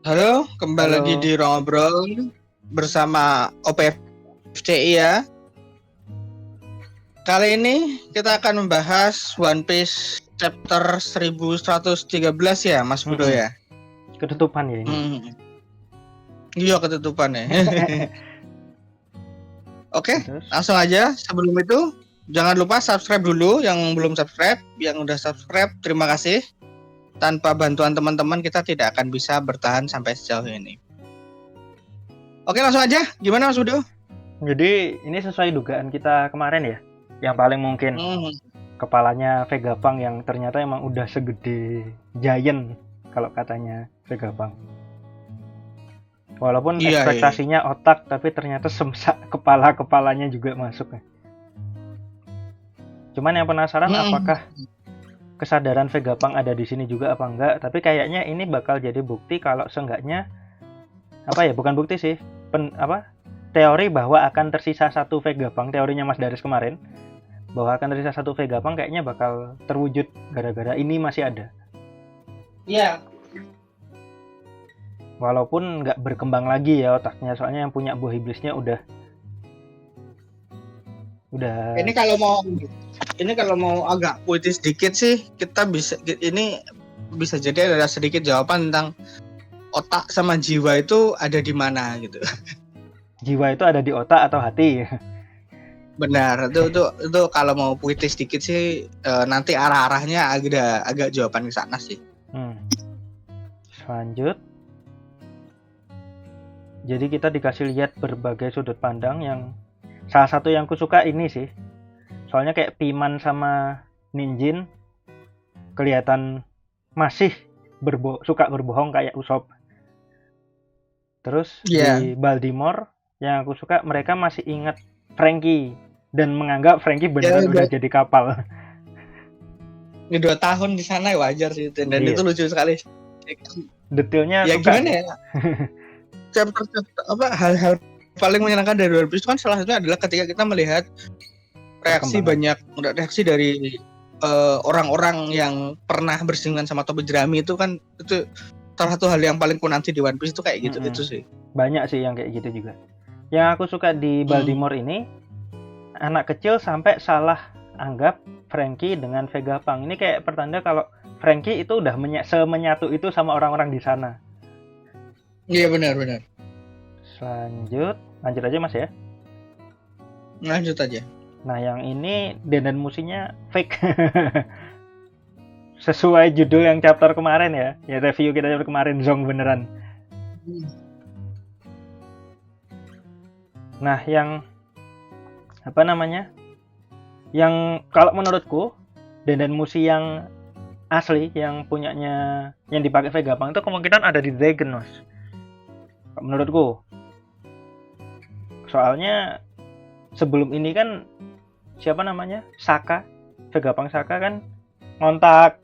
Halo, kembali lagi Halo. di Ruang Ngobrol bersama OPFCI ya. Kali ini kita akan membahas One Piece chapter 1113 ya, Mas Budo ya. Ketutupan ya ini. Iya, ketutupan ya. Oke, Terus? langsung aja. Sebelum itu, jangan lupa subscribe dulu yang belum subscribe. Yang udah subscribe, terima kasih. Tanpa bantuan teman-teman, kita tidak akan bisa bertahan sampai sejauh ini. Oke, langsung aja. Gimana Mas Budo? Jadi ini sesuai dugaan kita kemarin ya. Yang paling mungkin kepalanya Vegapunk yang ternyata emang udah segede Giant kalau katanya Vegapunk. Walaupun ekspektasinya otak, tapi ternyata semsak kepala-kepalanya juga masuk ya. Cuman yang penasaran apakah kesadaran Vegapunk ada di sini juga apa enggak, tapi kayaknya ini bakal jadi bukti kalau seenggaknya bukan bukti sih, teori bahwa akan tersisa satu Vegapunk, teorinya Mas Daris kemarin, bahwa akan tersisa satu Vegapunk kayaknya bakal terwujud gara-gara ini masih ada. Iya. Walaupun nggak berkembang lagi ya otaknya, soalnya yang punya buah iblisnya udah. Ini kalau mau agak puitis sedikit sih, kita bisa jadi ada sedikit jawaban tentang otak sama jiwa itu ada di mana gitu. Jiwa itu ada di otak atau hati? Benar, itu kalau mau puitis sedikit sih nanti arah-arahnya agak jawaban ke sana sih. Lanjut. Jadi kita dikasih lihat berbagai sudut pandang yang salah satu yang ku suka ini sih. Soalnya kayak Piman sama Ninjin kelihatan masih suka berbohong kayak Usopp. Terus di Baltimore yang aku suka mereka masih ingat Frankie dan menganggap Frankie beneran udah jadi kapal. Ini 2 tahun di sana wajar sih, dan itu lucu sekali. Detailnya ya suka. Gimana ya? Hal-hal paling menyenangkan dari One Piece itu kan salah satunya adalah ketika kita melihat reaksi dari orang-orang yang pernah bersinggungan sama topi jerami itu kan, itu salah satu hal yang paling nanti di One Piece itu kayak gitu. Itu sih banyak sih yang kayak gitu juga. Yang aku suka di Baltimore ini, anak kecil sampai salah anggap Frankie dengan Vegapunk. Ini kayak pertanda kalau Frankie itu udah semenyatu itu sama orang-orang di sana. Iya, benar. Lanjut aja Mas ya. Lanjut aja. Nah yang ini Denden Musinya fake. Sesuai judul yang chapter kemarin ya review kita chapter kemarin, Zong beneran. Nah yang yang kalau menurutku Denden Musi yang asli, yang punyanya yang dipakai Vegapunk itu kemungkinan ada di Dragon Mas. Menurutku. Soalnya sebelum ini kan Saka, Vegapunk Saka kan ngontak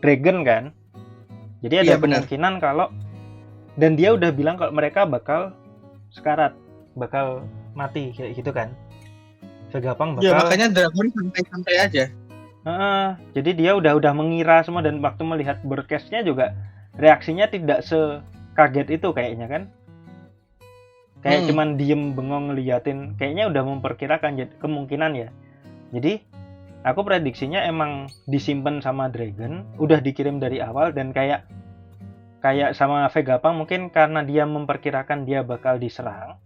Dragon kan. Jadi ada kemungkinan kalau, dan dia udah bilang kalau mereka bakal sekarat, bakal mati kayak gitu kan. Vegapunk bakal. Ya makanya Dragon santai-santai aja. Jadi dia udah mengira semua, dan waktu melihat broadcast-nya juga reaksinya tidak sekaget itu kayaknya kan. Kayak cuman diem bengong ngeliatin, kayaknya udah memperkirakan kemungkinan ya. Jadi aku prediksinya emang disimpan sama Dragon, udah dikirim dari awal, dan kayak sama Vegapunk mungkin karena dia memperkirakan dia bakal diserang,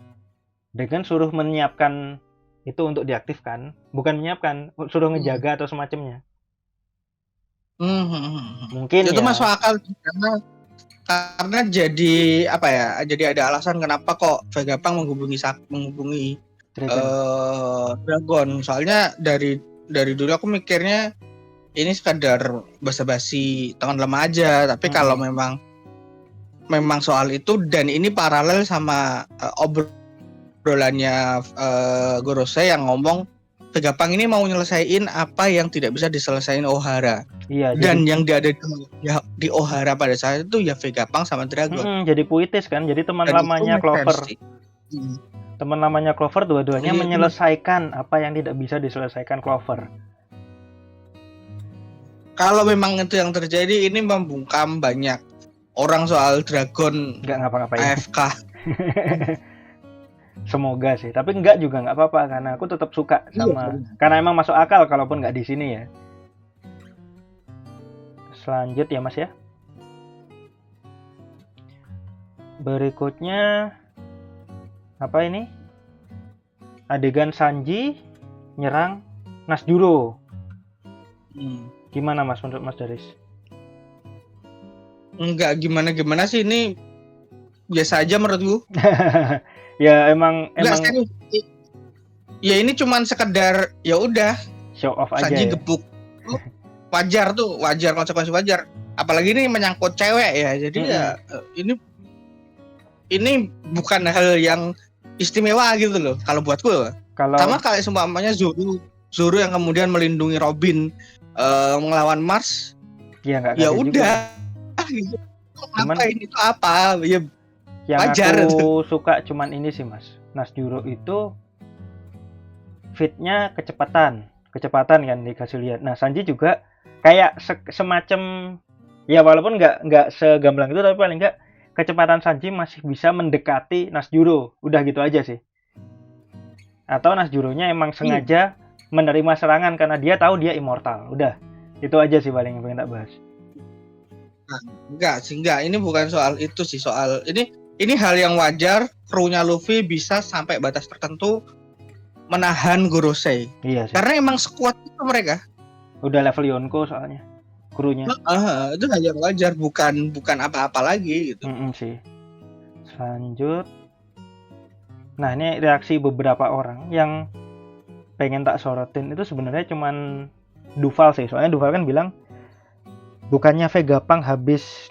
Dragon suruh menyiapkan itu untuk diaktifkan, bukan menyiapkan, suruh ngejaga atau semacamnya. Mungkin itu masuk akal karena jadi jadi ada alasan kenapa kok Vegapunk menghubungi Dragon. Soalnya dari dulu aku mikirnya ini sekadar basa-basi tangan lemah aja, tapi kalau memang soal itu, dan ini paralel sama obrolannya Gorosei yang ngomong Vegapunk ini mau nyelesain apa yang tidak bisa diselesaikan Ohara. Iya, dan yang ada di Ohara pada saat itu ya Vegapunk sama Dragon. Jadi puitis kan, jadi teman lamanya Clover. Teman lamanya Clover dua-duanya menyelesaikan apa yang tidak bisa diselesaikan Clover. Kalau memang itu yang terjadi, ini membungkam banyak orang soal dragon Nggak ngapa-ngapain. AFK. Semoga sih, tapi enggak juga nggak apa-apa karena aku tetap suka sama, karena emang masuk akal kalaupun nggak di sini ya. Selanjut ya Mas ya. Berikutnya apa ini? Adegan Sanji nyerang Nasjuro. Gimana Mas menurut Mas Daris? Enggak gimana sih, ini biasa aja menurutku. Ya emang ya ini cuman sekedar ya udah show off aja Sanji ya. gebuk. Wajar, konsekuensi wajar. Apalagi ini menyangkut cewek ya. Jadi ya ini bukan hal yang istimewa gitu loh kalau buatku. Sama kayak seumpamanya Zoro yang kemudian melindungi Robin melawan Mars. Ya nggak ya udah gitu. Ngapain itu apa? Ya yang wajar. Aku suka cuman ini sih Mas. Nasjuro itu fitnya kecepatan kan dikasih lihat. Nah Sanji juga kayak semacam ya walaupun nggak segamblang itu, tapi paling nggak kecepatan Sanji masih bisa mendekati Nasjuro. Udah gitu aja sih. Atau Nasjuronya emang sengaja menerima serangan karena dia tahu dia immortal. Udah itu aja sih paling yang pengen tak bahas. Nah, enggak. Ini bukan soal itu sih, soal ini hal yang wajar. Krunya Luffy bisa sampai batas tertentu menahan Gorosei. Iya sih. Karena emang sekuat itu mereka. Udah level Yonko soalnya krunya. Itu hal yang wajar, bukan apa-apa lagi gitu. Sih. Lanjut. Nah ini reaksi beberapa orang yang pengen tak sorotin itu sebenarnya cuman Duval sih. Soalnya Duval kan bilang bukannya Vegapunk habis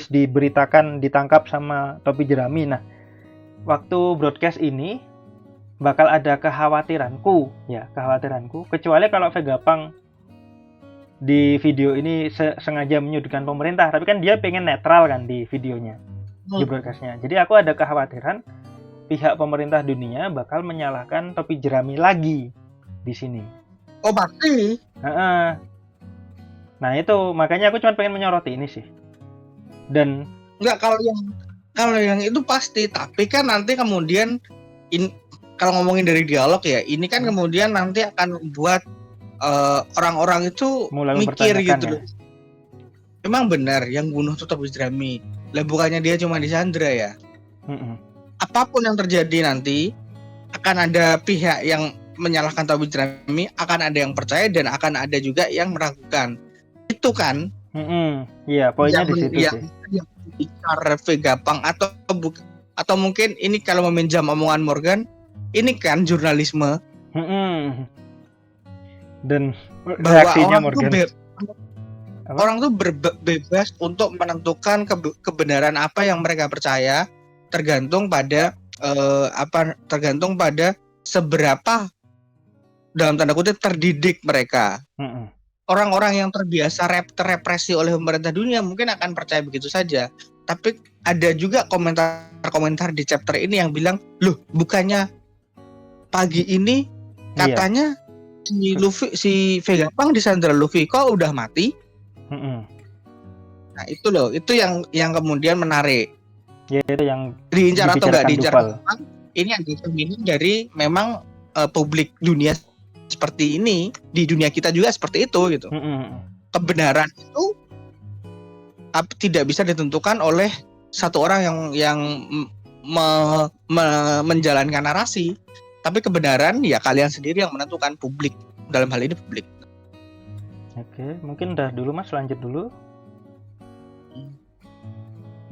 diberitakan ditangkap sama topi jerami. Nah waktu broadcast ini bakal ada kekhawatiranku, kecuali kalau Vegapunk di video ini sengaja menyudutkan pemerintah, tapi kan dia pengen netral kan di videonya, di broadcastnya. Jadi aku ada kekhawatiran pihak pemerintah dunia bakal menyalahkan topi jerami lagi di sini. Oh pasti. Nah itu makanya aku cuma pengen menyoroti ini sih. Dan enggak, kalau yang itu pasti, tapi kan nanti kemudian kalau ngomongin dari dialog ya, ini kan kemudian nanti akan membuat orang-orang itu mulai mikir gitu ya. loh. Emang benar yang bunuh tuh topi jerami? Lah bukannya dia cuma disandra ya? Apapun yang terjadi nanti akan ada pihak yang menyalahkan topi jerami, akan ada yang percaya dan akan ada juga yang meragukan. Itu kan? Iya, poinnya di situ sih. Yang bicara Vegapunk atau mungkin ini kalau meminjam omongan Morgan, ini kan jurnalisme. Dan reaksinya Morgan. Orang tuh bebas untuk menentukan kebenaran apa yang mereka percaya, tergantung pada seberapa dalam tanda kutip terdidik mereka. Orang-orang yang terbiasa terrepresi oleh pemerintah dunia mungkin akan percaya begitu saja. Tapi ada juga komentar di chapter ini yang bilang, loh bukannya pagi ini katanya si Vegapunk disandra Luffy kok udah mati? Nah itu loh, itu yang kemudian menarik. Ya itu yang diincar atau nggak diincar. Ini yang dicerminin dari memang publik dunia seperti ini, di dunia kita juga seperti itu gitu. Kebenaran itu tidak bisa ditentukan oleh satu orang yang menjalankan narasi, tapi kebenaran ya kalian sendiri yang menentukan, publik, dalam hal ini publik. Oke, mungkin udah dulu Mas, lanjut dulu.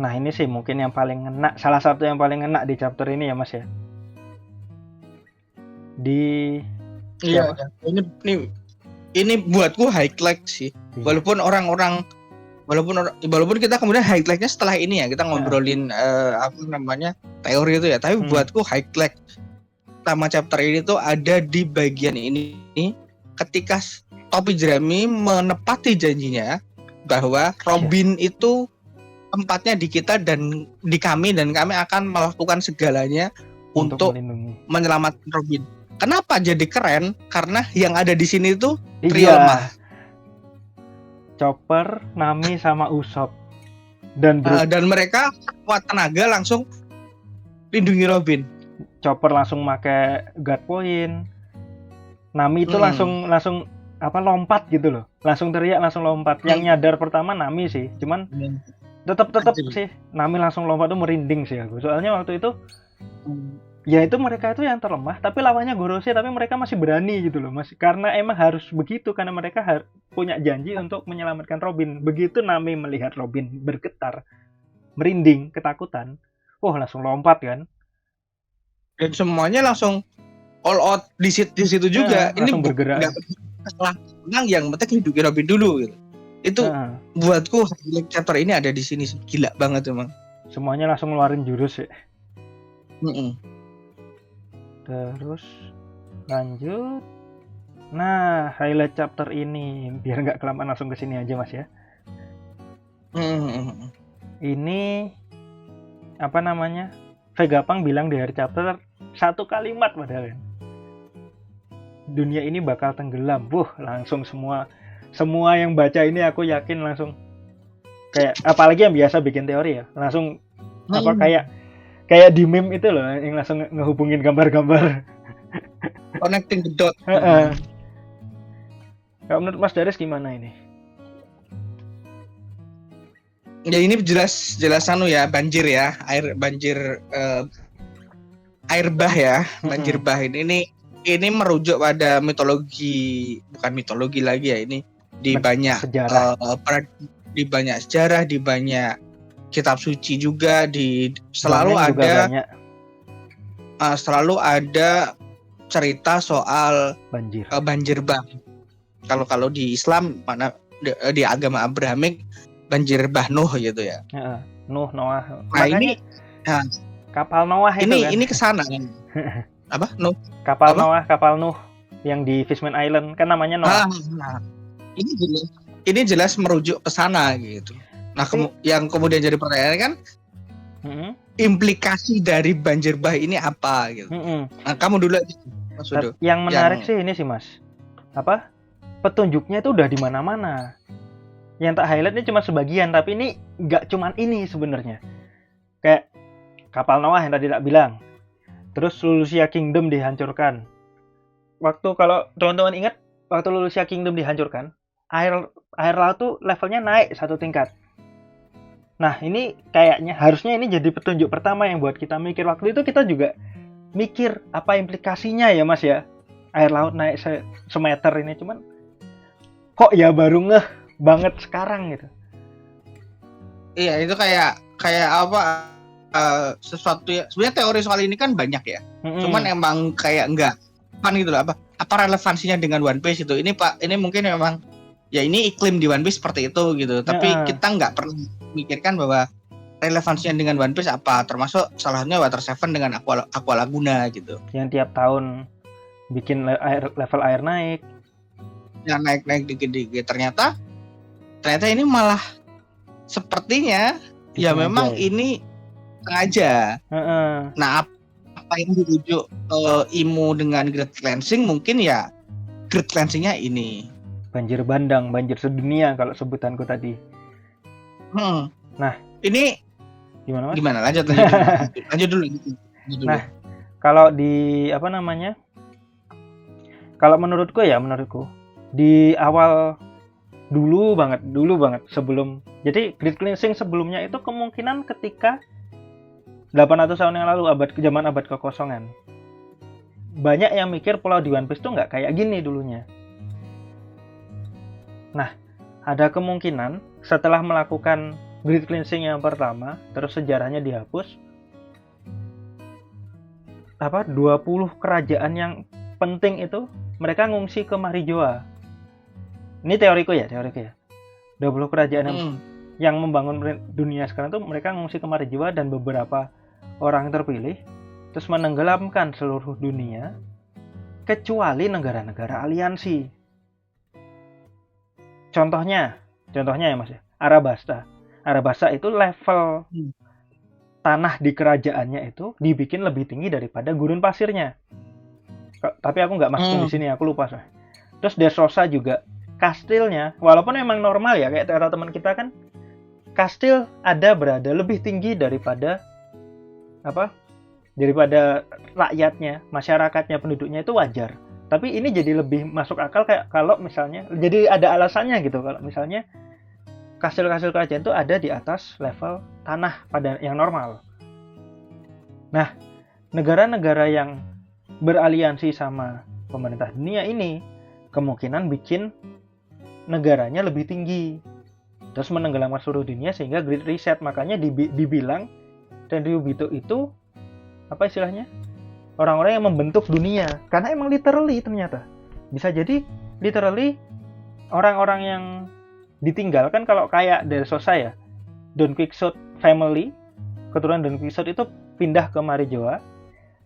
Nah ini sih mungkin yang paling ngena, salah satu yang paling ngena di chapter ini ya Mas ya. Ini buatku highlight sih. Walaupun kita kemudian highlightnya setelah ini ya, kita ngobrolin teori itu ya. Tapi buatku highlight utama chapter ini tuh ada di bagian ini, ketika topi jerami menepati janjinya bahwa Robin itu tempatnya di kita dan di kami, dan kami akan melakukan segalanya untuk menyelamatkan Robin. Kenapa jadi keren? Karena yang ada di sini tuh real mah. Chopper, Nami sama Usopp. Dan Dan mereka kuat tenaga langsung lindungi Robin. Chopper langsung pakai guard point. Nami itu langsung lompat gitu loh. Langsung teriak, langsung lompat. Yang nyadar pertama Nami sih. Cuman tetap sih Nami langsung lompat tuh merinding sih aku. Soalnya waktu itu ya itu mereka itu yang terlemah, tapi lawannya Gorosei, tapi mereka masih berani gitu loh, masih karena emang harus begitu karena mereka punya janji untuk menyelamatkan Robin. Begitu Nami melihat Robin bergetar, merinding, ketakutan, langsung lompat kan. Dan semuanya langsung all out di situ juga. Ini langsung bergerak. Setelah menang yang penting hidupi Robin dulu gitu. Itu buatku chapter ini ada di sini gila banget emang. Semuanya langsung ngeluarin jurus ya. Terus lanjut. Nah, highlight chapter ini biar nggak kelamaan langsung ke sini aja Mas ya. Ini apa namanya? Vegapunk bilang di akhir chapter satu kalimat padahal. Dunia ini bakal tenggelam. Langsung semua yang baca ini aku yakin langsung kayak apalagi yang biasa bikin teori ya, langsung apa kayak di meme itu loh yang langsung ngehubungin gambar-gambar. Connecting the dot. Kalau menurut Mas Daris gimana ini? Ya ini jelas ya banjir ya, air bah ya, banjir bah ini merujuk pada mitologi, bukan mitologi lagi ya, ini di banyak sejarah. Di banyak sejarah, di banyak kitab suci juga, selalu ada cerita soal banjir bah. Kalau di Islam mana di agama Abrahamik banjir bah Nuh gitu ya. Nuh, Noah. Nah ini kapal Noah itu kan. Ini kesana kan. Apa? Nuh. Kapal Noah, kapal Nuh yang di Fishman Island kan namanya Noah. Ini jelas merujuk ke sana gitu. Nah, yang kemudian jadi pertanyaan kan implikasi dari banjir bah ini apa gitu. Nah, kamu dulu aja, Mas Udo. Yang menarik sih ini sih Mas. Apa? Petunjuknya itu udah di mana-mana. Yang tak highlight ini cuma sebagian, tapi ini nggak cuma ini sebenarnya. Kayak kapal Noah yang tadi tak bilang. Terus Lulusia Kingdom dihancurkan. Kalau teman-teman ingat, waktu Lulusia Kingdom dihancurkan, air laut tuh levelnya naik 1 tingkat. Nah, ini kayaknya harusnya ini jadi petunjuk pertama yang buat kita mikir. Waktu itu kita juga mikir apa implikasinya ya Mas ya. Air laut naik semeter ini, cuman kok ya baru ngeh banget sekarang gitu. Iya, itu kayak apa sesuatu ya. Sebenarnya teori soal ini kan banyak ya. Cuman emang kayak enggak kan gitu loh, apa relevansinya dengan One Piece itu. Ini mungkin memang ya ini iklim di One Piece seperti itu gitu. Tapi kita nggak pernah mikirkan bahwa relevansinya dengan One Piece apa. Termasuk salahnya Water Seven dengan Aqua Laguna gitu. Yang tiap tahun bikin level air naik. Ya naik dikit-dikit. Ternyata ini malah sepertinya ya memang ini sengaja. Nah, apa yang dirujuk Imu dengan Great Cleansing mungkin ya Great Cleansingnya ini. Banjir bandang, banjir sedunia kalau sebutanku tadi. Nah, ini gimana Mas? Gimana? Lanjut dulu. Nah, kalau di apa namanya? Kalau menurutku di awal dulu banget sebelum, jadi Great Cleansing sebelumnya itu kemungkinan ketika 800 tahun yang lalu, zaman abad kekosongan. Banyak yang mikir pulau di One Piece tuh nggak kayak gini dulunya. Nah, ada kemungkinan setelah melakukan Great Cleansing yang pertama, terus sejarahnya dihapus, 20 kerajaan yang penting itu mereka ngungsi ke Marijoa. Ini teoriku ya. 20 kerajaan yang membangun dunia sekarang tuh mereka ngungsi ke Marijoa, dan beberapa orang terpilih terus menenggelamkan seluruh dunia kecuali negara-negara aliansi. Contohnya ya Mas ya, Arabasta itu level tanah di kerajaannya itu dibikin lebih tinggi daripada gurun pasirnya. Tapi aku nggak masukin di sini, aku lupa. Terus Dressrosa juga kastilnya, walaupun memang normal ya, kayak kata teman kita kan, kastil berada lebih tinggi daripada rakyatnya, masyarakatnya, penduduknya, itu wajar. Tapi ini jadi lebih masuk akal kayak kalau misalnya, jadi ada alasannya gitu, kalau misalnya kastil-kastil kerajaan itu ada di atas level tanah pada yang normal. Nah, negara-negara yang beraliansi sama pemerintah dunia ini kemungkinan bikin negaranya lebih tinggi, terus menenggelamkan seluruh dunia sehingga Great Reset. Makanya dibilang Tenryubito itu apa istilahnya, orang-orang yang membentuk dunia, karena emang literally ternyata bisa jadi literally orang-orang yang ditinggalkan. Kalau kayak Del Sosa ya, Don Quixote family, keturunan Don Quixote itu pindah ke Marijoa,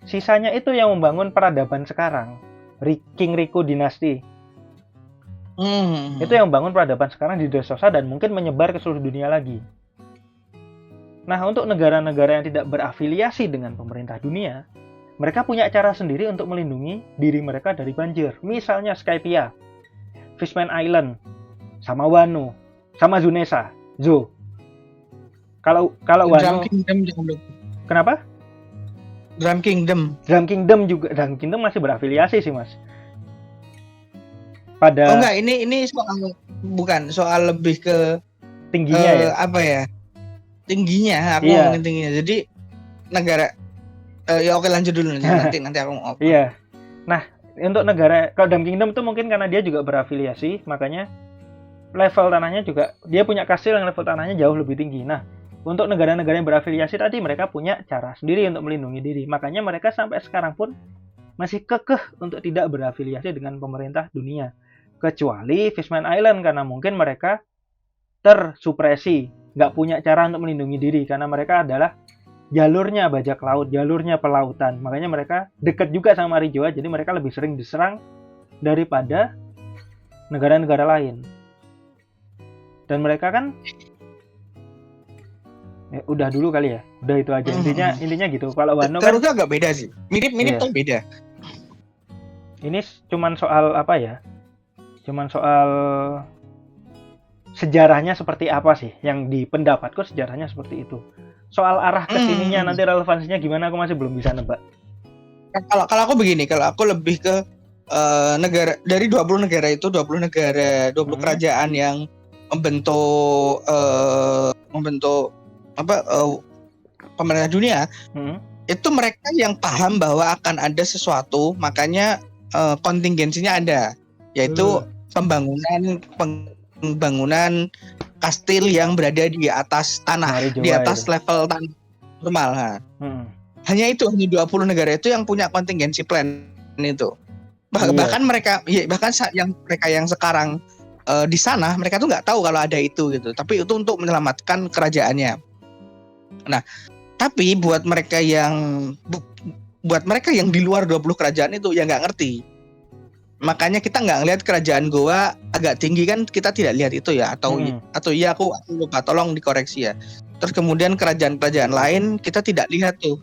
sisanya itu yang membangun peradaban sekarang, King Riku dinasti. Itu yang membangun peradaban sekarang di Del Sosa dan mungkin menyebar ke seluruh dunia lagi. Nah, untuk negara-negara yang tidak berafiliasi dengan pemerintah dunia, mereka punya cara sendiri untuk melindungi diri mereka dari banjir. Misalnya Skypia, Fishman Island, sama Wano, sama Zunesa, Zo. Kalau Wano, kenapa? Drum Kingdom juga, Drum Kingdom masih berafiliasi sih, Mas. Pada enggak, ini soal lebih ke tingginya ya. Apa ya? Tingginya, aku ngomongin tingginya. Jadi negara ya oke, lanjut dulu nanti aku ngomong. Iya. Nah, untuk negara kalau Drum Kingdom itu mungkin karena dia juga berafiliasi, makanya level tanahnya juga, dia punya kastil yang level tanahnya jauh lebih tinggi. Nah, untuk negara-negara yang berafiliasi tadi, mereka punya cara sendiri untuk melindungi diri. Makanya mereka sampai sekarang pun masih kekeh untuk tidak berafiliasi dengan pemerintah dunia. Kecuali Fishman Island, karena mungkin mereka tersupresi, nggak punya cara untuk melindungi diri, karena mereka adalah jalurnya bajak laut, jalurnya pelautan. Makanya mereka dekat juga sama Marijoa, jadi mereka lebih sering diserang daripada negara-negara lain. Dan mereka kan udah dulu kali ya, udah itu aja. Intinya gitu. Kalau Wano kan itu agak beda sih, mirip tapi beda. Ini cuman soal apa ya? Cuman soal sejarahnya seperti apa sih? Yang di pendapatku sejarahnya seperti itu. Soal arah kesininya nanti relevansinya gimana, aku masih belum bisa nebak. Kalau aku begini, kalau aku lebih ke negara dari 20 negara itu, 20 kerajaan yang membentuk pemerintah dunia, itu mereka yang paham bahwa akan ada sesuatu, makanya kontingensinya ada, yaitu pembangunan kastil yang berada di atas tanah, di atas level tanah normal. Hanya 20 negara itu yang punya contingency plan itu. Bahkan mereka yang sekarang di sana, mereka tuh nggak tahu kalau ada itu gitu. Tapi itu untuk menyelamatkan kerajaannya. Nah, tapi buat mereka yang di luar 20 kerajaan itu ya nggak ngerti. Makanya kita nggak ngelihat kerajaan Goa agak tinggi kan, kita tidak lihat itu ya, atau iya aku lupa, tolong dikoreksi ya. Terus kemudian kerajaan-kerajaan lain kita tidak lihat tuh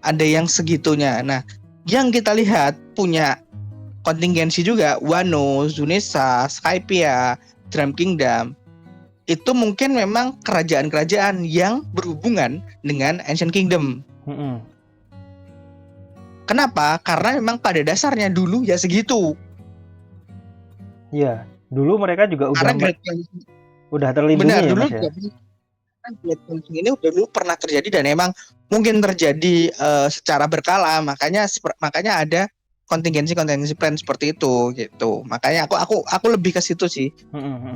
ada yang segitunya. Nah, yang kita lihat punya kontingensi juga Wano, Zunesa, Skypia, Drum Kingdom. Itu mungkin memang kerajaan-kerajaan yang berhubungan dengan Ancient Kingdom. Kenapa? Karena memang pada dasarnya dulu ya segitu. Iya, dulu mereka juga udah terlindungi. Benar, dulu ya, ini dulu pernah terjadi dan emang mungkin terjadi secara berkala, makanya ada kontingensi plan seperti itu gitu. Makanya aku lebih ke situ sih.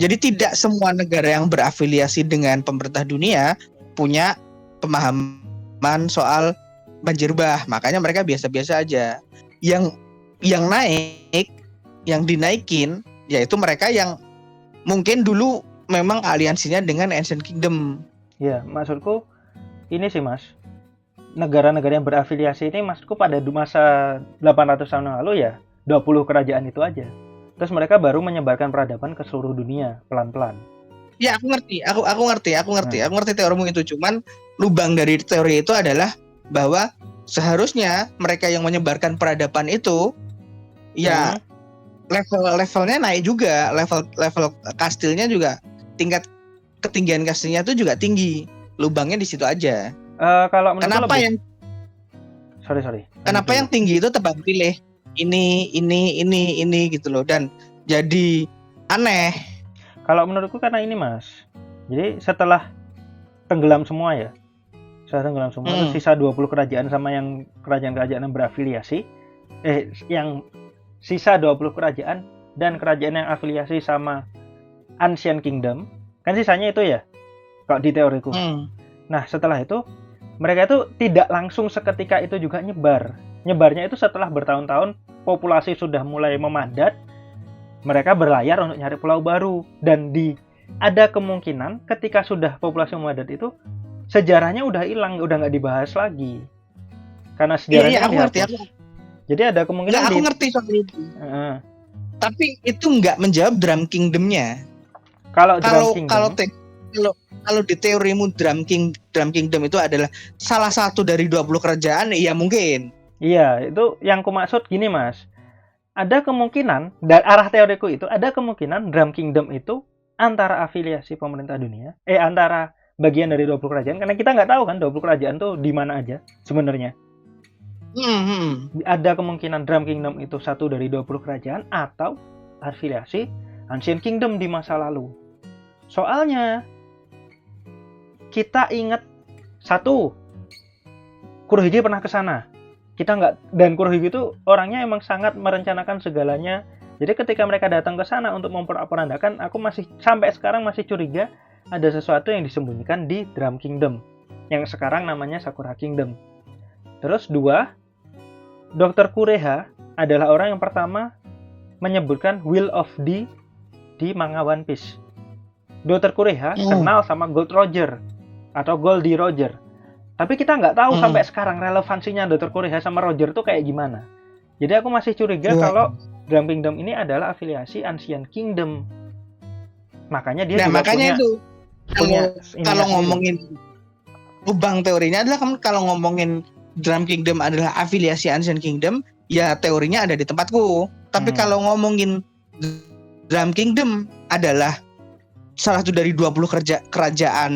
Jadi tidak semua negara yang berafiliasi dengan pemerintah dunia punya pemahaman soal banjir bah. Makanya mereka biasa-biasa aja. Yang naik, yang dinaikin, yaitu mereka yang mungkin dulu memang aliansinya dengan Ancient Kingdom. Ya, maksudku ini sih, Mas. Negara-negara yang berafiliasi ini, maksudku pada masa 800 tahun yang lalu ya 20 kerajaan itu aja. Terus mereka baru menyebarkan peradaban ke seluruh dunia pelan-pelan. Ya, aku ngerti. Aku ngerti teorimu itu. Cuman lubang dari teori itu adalah bahwa seharusnya mereka yang menyebarkan peradaban itu ya levelnya naik juga, level kastilnya juga, tingkat ketinggian kastilnya tuh juga tinggi. Lubangnya di situ aja. Kalau menurutku Kenapa lebih yang sorry. kenapa yang tinggi itu tebang pilih ini gitu loh, dan jadi aneh. Kalau menurutku karena ini Mas. Jadi setelah tenggelam semua ya. Setelah tenggelam semua itu sisa 20 kerajaan sama yang kerajaan-kerajaan yang berafiliasi. Yang sisa 20 kerajaan dan kerajaan yang afiliasi sama Ancient Kingdom. Kan sisanya itu ya. Kalau di teoriku. Nah, setelah itu mereka itu tidak langsung seketika itu juga nyebar. Nyebarnya itu setelah bertahun-tahun populasi sudah mulai memadat, mereka berlayar untuk nyari pulau baru. Dan ada kemungkinan ketika sudah populasi memadat itu, sejarahnya udah hilang, udah nggak dibahas lagi. Karena sejarahnya aku ngerti. Jadi ada kemungkinan aku ngerti soal itu. Tapi itu nggak menjawab Drum Kingdom-nya. Kalau di teorimu Drum Kingdom itu adalah salah satu dari 20 kerajaan, iya mungkin. Iya, itu yang ku maksud gini Mas. Ada kemungkinan, dari arah teoriku itu, ada kemungkinan Drum Kingdom itu antara afiliasi pemerintah dunia, antara bagian dari 20 kerajaan, karena kita nggak tahu kan 20 kerajaan tuh di mana aja sebenarnya. Ada kemungkinan Drum Kingdom itu satu dari 20 kerajaan atau afiliasi Ancient Kingdom di masa lalu. Soalnya kita ingat satu, Kurohige pernah ke sana. Kita nggak, dan Kurohige itu orangnya emang sangat merencanakan segalanya. Jadi ketika mereka datang ke sana untuk memporak-porandakan, aku sampai sekarang masih curiga ada sesuatu yang disembunyikan di Drum Kingdom yang sekarang namanya Sakura Kingdom. Terus dua, Dr. Kureha adalah orang yang pertama menyebutkan Will of D di manga One Piece. Dr. Kureha kenal sama Gold Roger atau Goldie Roger. Tapi kita nggak tahu sampai sekarang relevansinya Dr. Kureha sama Roger itu kayak gimana. Jadi aku masih curiga kalau Drum Kingdom ini adalah afiliasi Ancient Kingdom. Makanya dia juga punya kalau ngomongin lubang teorinya adalah kalau ngomongin Drum Kingdom adalah afiliasi Ancient Kingdom, ya teorinya ada di tempatku. Tapi kalau ngomongin Drum Kingdom adalah salah satu dari 20 kerajaan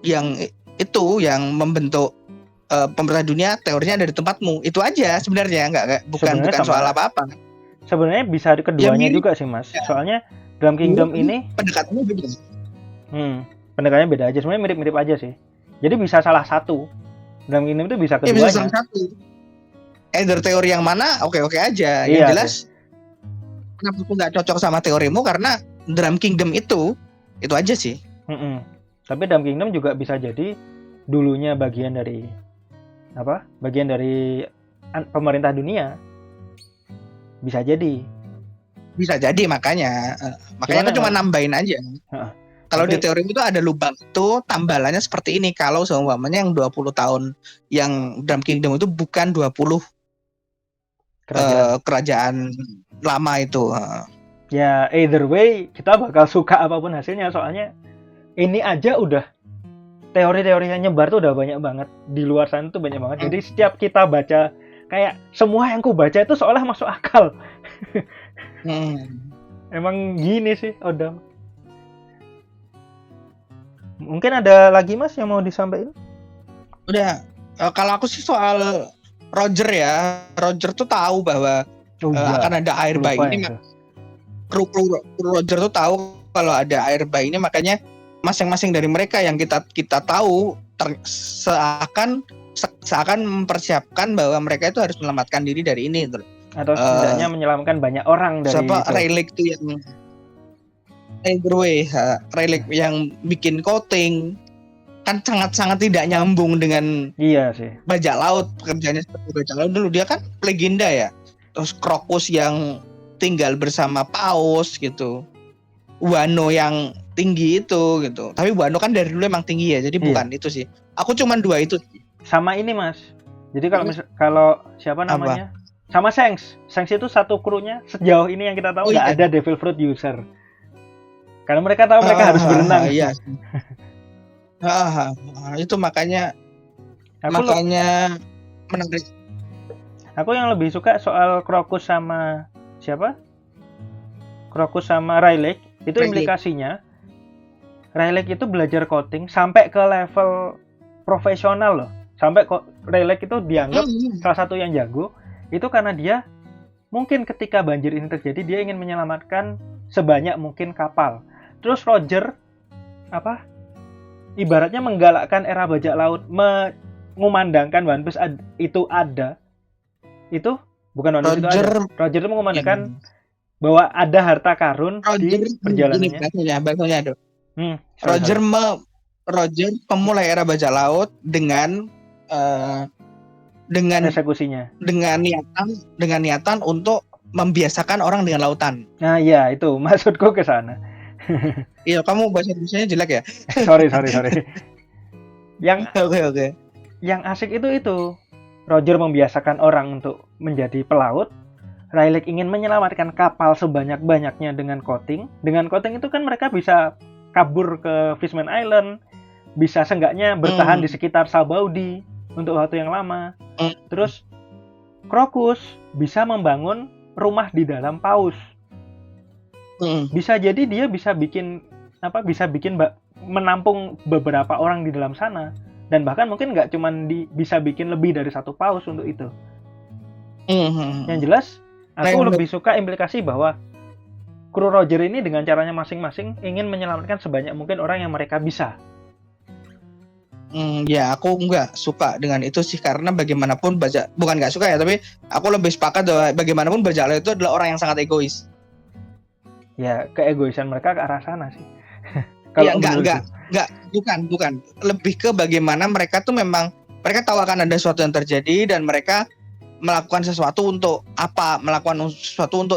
yang itu yang membentuk pemerintah dunia, teorinya ada di tempatmu. Itu aja sebenarnya, bukan soal apa-apa. Sebenarnya bisa keduanya juga sih Mas. Ya. Soalnya Drum Kingdom ini pendekatannya beda. Pendekatannya beda aja. Sebenarnya mirip-mirip aja sih. Jadi bisa salah satu. Drum Kingdom itu bisa keduanya. Bisa salah satu. Either teori yang mana, oke aja. Yang jelas kenapa aku nggak cocok sama teorimu karena Drum Kingdom itu aja sih. Tapi Drum Kingdom juga bisa jadi dulunya bagian dari pemerintah dunia. Bisa jadi makanya aku cuma nambahin aja. Kalau di teori itu ada lubang itu tambalannya seperti ini. Kalau seumpamanya yang 20 tahun yang Drum Kingdom itu bukan 20 kerajaan lama itu. Ya either way kita bakal suka apapun hasilnya, soalnya ini aja udah teori-teori yang nyebar tuh udah banyak banget di luar sana tuh banyak banget. Jadi setiap kita baca, kayak semua yang ku baca itu seolah masuk akal. Emang gini sih Odam. Mungkin ada lagi Mas yang mau disampaikan? Udah, kalau aku sih soal Roger ya. Roger tuh tahu bahwa akan ada air bah ini. Roger tuh tahu kalau ada air bah ini, makanya masing-masing dari mereka yang kita tahu seakan mempersiapkan bahwa mereka itu harus menyelamatkan diri dari ini gitu. Atau setidaknya menyelamatkan banyak orang dari Rayleigh itu yang Rayleigh yang bikin coating kan sangat tidak nyambung dengan bajak laut, pekerjaannya seperti bajak laut dulu. Dia kan legenda ya. Terus Krokus yang tinggal bersama paus gitu, Wano yang tinggi itu gitu. Tapi Wano kan dari dulu emang tinggi ya, jadi bukan itu sih. Aku cuman dua itu. Sama ini Mas. Jadi kalau siapa namanya? Sama Shanks itu satu krunya sejauh ini yang kita tahu nggak ada Devil Fruit user. Karena mereka tahu mereka harus berenang. Iya. Itu makanya menarik. Aku yang lebih suka soal Krokus sama siapa? Crocus sama Rayleigh itu Rayleigh. implikasinya Rayleigh itu belajar coding sampai ke level profesional loh. Sampai kok Rayleigh itu dianggap salah satu yang jago itu karena dia mungkin ketika banjir ini terjadi dia ingin menyelamatkan sebanyak mungkin kapal. Terus Roger ibaratnya menggalakkan era bajak laut, mengumandangkan One Piece itu ada. Itu bukan One Piece itu ada. Roger itu mengumandangkan bahwa ada harta karun di perjalanannya. Bahasanya aduh. Roger memulai era bajak laut dengan eksekusinya. Dengan niatan untuk membiasakan orang dengan lautan. Nah, iya itu maksudku ke sana. Iya, kamu bahasa Indonesianya jelek ya? sorry. Oke. Yang asik itu Roger membiasakan orang untuk menjadi pelaut. Rayleigh ingin menyelamatkan kapal sebanyak-banyaknya dengan coding. Dengan coding itu kan mereka bisa kabur ke Fishman Island, bisa seenggaknya bertahan di sekitar Sabaudi untuk waktu yang lama. Terus Crocus bisa membangun rumah di dalam paus. Bisa jadi dia bisa bikin menampung beberapa orang di dalam sana, dan bahkan mungkin nggak cuman bisa bikin lebih dari satu paus untuk itu. Yang jelas aku lebih suka implikasi bahwa kru Roger ini dengan caranya masing-masing ingin menyelamatkan sebanyak mungkin orang yang mereka bisa. Ya aku nggak suka dengan itu sih, karena bagaimanapun bukan nggak suka ya, tapi aku lebih sepakat bahwa bagaimanapun bajak laut itu adalah orang yang sangat egois. Ya, keegoisan mereka ke arah sana sih. Kalau bukan. Lebih ke bagaimana mereka tuh memang mereka tahu akan ada sesuatu yang terjadi dan mereka melakukan sesuatu untuk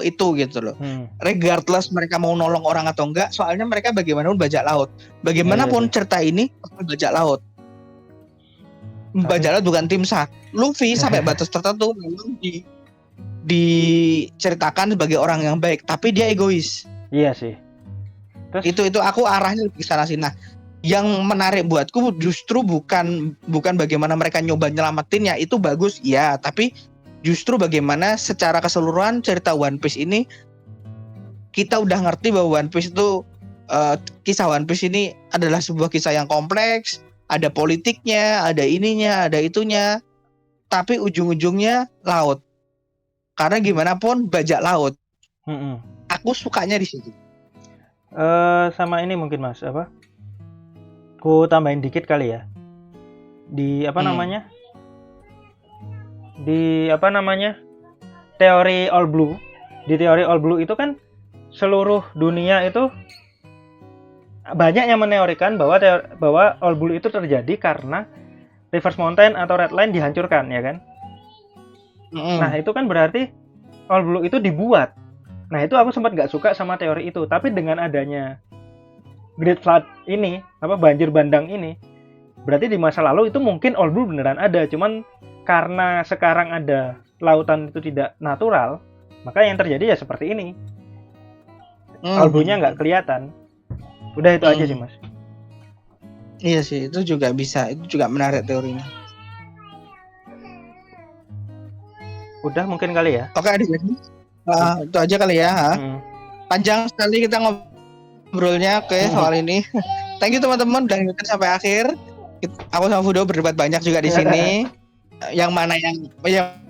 itu gitu loh. Regardless mereka mau nolong orang atau enggak, soalnya mereka bagaimanapun bajak laut. Bagaimanapun cerita ini bajak laut. Bajak laut bukan tim sah. Luffy sampai batas tertentu memang diceritakan sebagai orang yang baik, tapi dia egois. Iya sih. Terus itu aku arahnya lebih ke sana sih. Nah, yang menarik buatku justru bukan bagaimana mereka nyoba nyelamatinnya, itu bagus ya, tapi justru bagaimana secara keseluruhan cerita One Piece ini kita udah ngerti bahwa One Piece itu kisah One Piece ini adalah sebuah kisah yang kompleks, ada politiknya, ada ininya, ada itunya, tapi ujung-ujungnya laut. Karena gimana pun bajak laut. Aku sukanya di situ. Sama ini mungkin Mas, ku tambahin dikit kali ya. Di teori All Blue. Di teori All Blue itu kan seluruh dunia itu banyak yang meneorikan bahwa All Blue itu terjadi karena Reverse Mountain atau Red Line dihancurkan, ya kan? Nah, itu kan berarti All Blue itu dibuat. Nah, itu aku sempat nggak suka sama teori itu. Tapi dengan adanya Great Flood ini, banjir bandang ini, berarti di masa lalu itu mungkin All Blue beneran ada. Cuman karena sekarang ada lautan itu tidak natural, maka yang terjadi ya seperti ini. All Blue-nya nggak kelihatan. Udah itu aja sih, Mas. Iya sih, itu juga bisa. Itu juga menarik teorinya. Udah mungkin kali ya. Oke, adik. Itu aja kali ya. Panjang sekali kita ngobrolnya soal ini. Thank you teman-teman udah ngikutin sampai akhir. Aku sama Fudo berdebat banyak juga di sini. Yang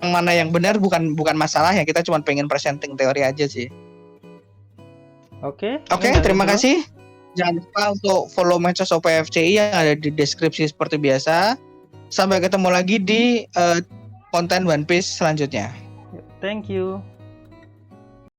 mana yang benar bukan masalah ya, kita cuma pengen presenting teori aja sih. Oke, terima kasih. Jangan lupa untuk follow medsos OPFCI yang ada di deskripsi seperti biasa. Sampai ketemu lagi di konten One Piece selanjutnya. Thank you.